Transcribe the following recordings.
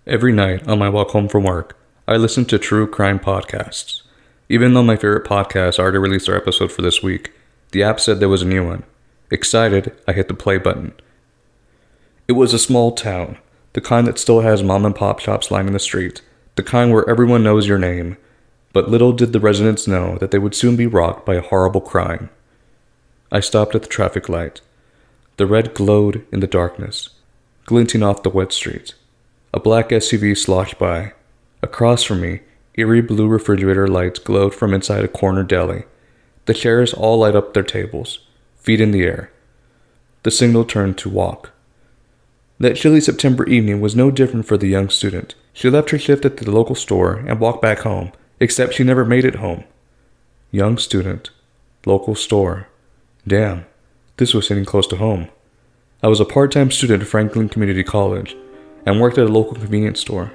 Every night on my walk home from work, I listen to true crime podcasts. Even though my favorite podcasts already released their episode for this week, the app said there was a new one. Excited, I hit the play button. It was a small town, the kind that still has mom and pop shops lining the street, the kind where everyone knows your name. But little did the residents know that they would soon be rocked by a horrible crime. I stopped at the traffic light. The red glowed in the darkness, glinting off the wet street. A black SUV sloshed by. Across from me, eerie blue refrigerator lights glowed from inside a corner deli. The chairs all light up their tables, feet in the air. The signal turned to walk. That chilly September evening was no different for the young student. She left her shift at the local store and walked back home, except she never made it home. Young student, local store. Damn, this was hitting close to home. I was a part-time student at Franklin Community College and worked at a local convenience store.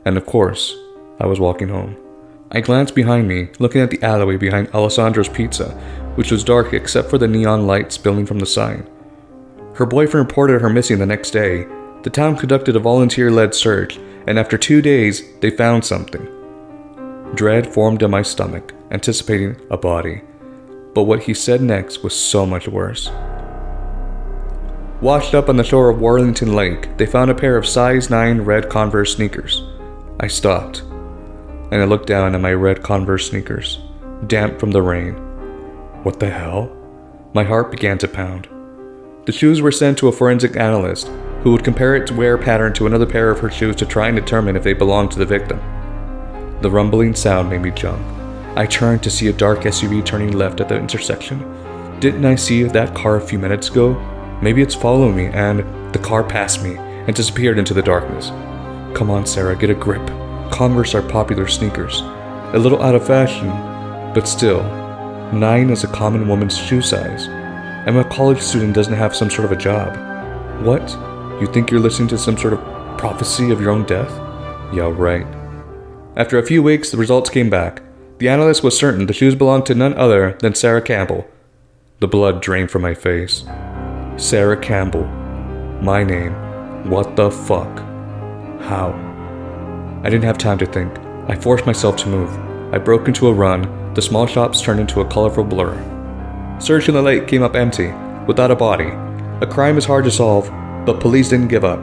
And of course, I was walking home. I glanced behind me, looking at the alleyway behind Alessandro's Pizza, which was dark except for the neon light spilling from the sign. Her boyfriend reported her missing the next day. The town conducted a volunteer-led search, and after 2 days, they found something. Dread formed in my stomach, anticipating a body. But what he said next was so much worse. Washed up on the shore of Warlington Lake, they found a pair of size 9 red Converse sneakers. I stopped, and I looked down at my red Converse sneakers, damp from the rain. What the hell? My heart began to pound. The shoes were sent to a forensic analyst, who would compare its wear pattern to another pair of her shoes to try and determine if they belonged to the victim. The rumbling sound made me jump. I turned to see a dark SUV turning left at the intersection. Didn't I see that car a few minutes ago? Maybe it's following me, and the car passed me and disappeared into the darkness. Come on, Sarah, get a grip. Converse are popular sneakers. A little out of fashion, but still. 9 is a common woman's shoe size. And a college student doesn't have some sort of a job. What? You think you're listening to some sort of prophecy of your own death? Yeah, right. After a few weeks, the results came back. The analyst was certain the shoes belonged to none other than Sarah Campbell. The blood drained from my face. Sarah Campbell. My name. What the fuck? How? I didn't have time to think. I forced myself to move. I broke into a run. The small shops turned into a colorful blur. Search in the lake came up empty, without a body. A crime is hard to solve, but police didn't give up.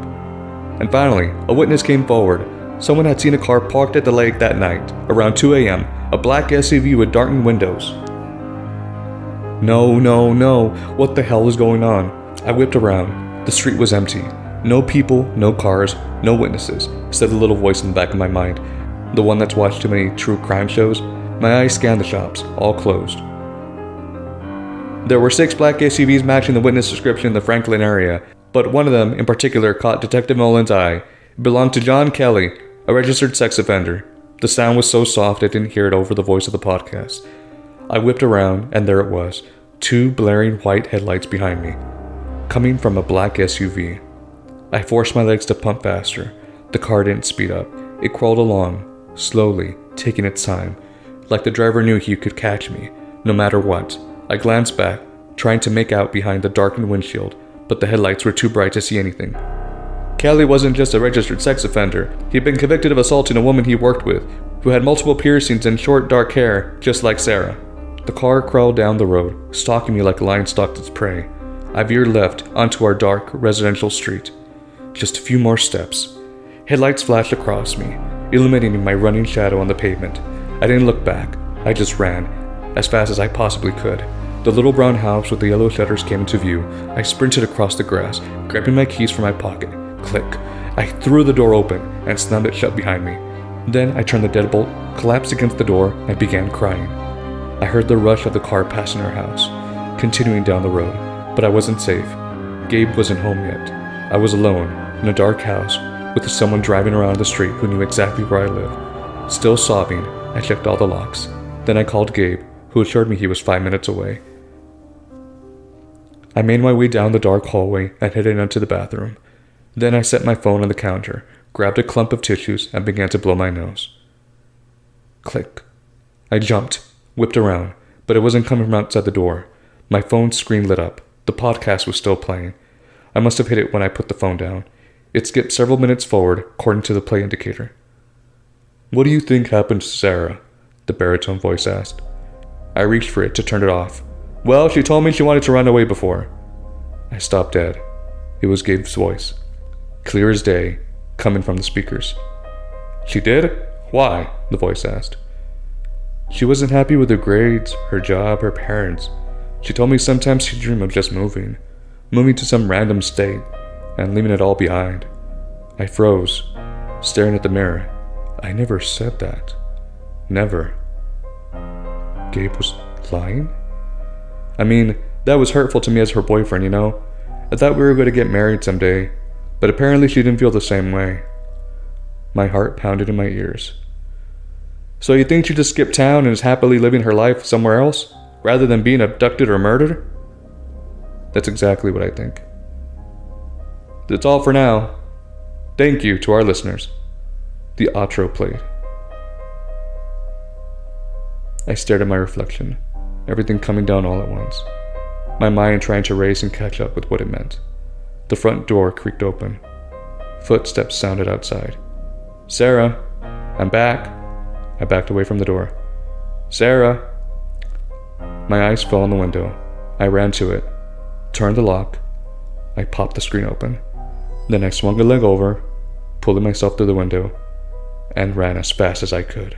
And finally, a witness came forward. Someone had seen a car parked at the lake that night, around 2 a.m., a black SUV with darkened windows. No, what the hell is going on? I whipped around. The street was empty. No people, no cars, no witnesses, said the little voice in the back of my mind. The one that's watched too many true crime shows. My eyes scanned the shops, all closed. There were 6 black SUVs matching the witness description in the Franklin area, but one of them in particular caught Detective Nolan's eye. It belonged to John Kelly, a registered sex offender. The sound was so soft I didn't hear it over the voice of the podcast. I whipped around, and there it was, 2 blaring white headlights behind me, coming from a black SUV. I forced my legs to pump faster. The car didn't speed up. It crawled along, slowly, taking its time, like the driver knew he could catch me, no matter what. I glanced back, trying to make out behind the darkened windshield, but the headlights were too bright to see anything. Kelly wasn't just a registered sex offender. He'd been convicted of assaulting a woman he worked with, who had multiple piercings and short dark hair, just like Sarah. The car crawled down the road, stalking me like a lion stalked its prey. I veered left onto our dark residential street. Just a few more steps. Headlights flashed across me, illuminating my running shadow on the pavement. I didn't look back. I just ran, as fast as I possibly could. The little brown house with the yellow shutters came into view. I sprinted across the grass, grabbing my keys from my pocket. Click. I threw the door open and slammed it shut behind me. Then I turned the deadbolt, collapsed against the door, and began crying. I heard the rush of the car passing our house, continuing down the road, but I wasn't safe. Gabe wasn't home yet. I was alone, in a dark house, with someone driving around the street who knew exactly where I lived. Still sobbing, I checked all the locks. Then I called Gabe, who assured me he was 5 minutes away. I made my way down the dark hallway and headed into the bathroom. Then I set my phone on the counter, grabbed a clump of tissues, and began to blow my nose. Click. I jumped, whipped around, but it wasn't coming from outside the door. My phone's screen lit up. The podcast was still playing. I must have hit it when I put the phone down. It skipped several minutes forward according to the play indicator. "What do you think happened to Sarah?" the baritone voice asked. I reached for it to turn it off. "Well, she told me she wanted to run away before." I stopped dead. It was Gabe's voice, clear as day, coming from the speakers. "She did? Why?" the voice asked. "She wasn't happy with her grades, her job, her parents. She told me sometimes she dreamed of just moving to some random state, and leaving it all behind." I froze, staring at the mirror. I never said that. Never. Gabe was lying? I mean, that was hurtful to me as her boyfriend, you know? I thought we were going to get married someday, but apparently she didn't feel the same way. My heart pounded in my ears. "So you think she just skipped town and is happily living her life somewhere else, rather than being abducted or murdered?" That's exactly what I think. That's all for now. Thank you to our listeners. The outro played. I stared at my reflection, everything coming down all at once, my mind trying to race and catch up with what it meant. The front door creaked open. Footsteps sounded outside. "Sarah, I'm back." I backed away from the door. "Sarah." My eyes fell on the window. I ran to it, turned the lock. I popped the screen open. Then I swung a leg over, pulling myself through the window, and ran as fast as I could.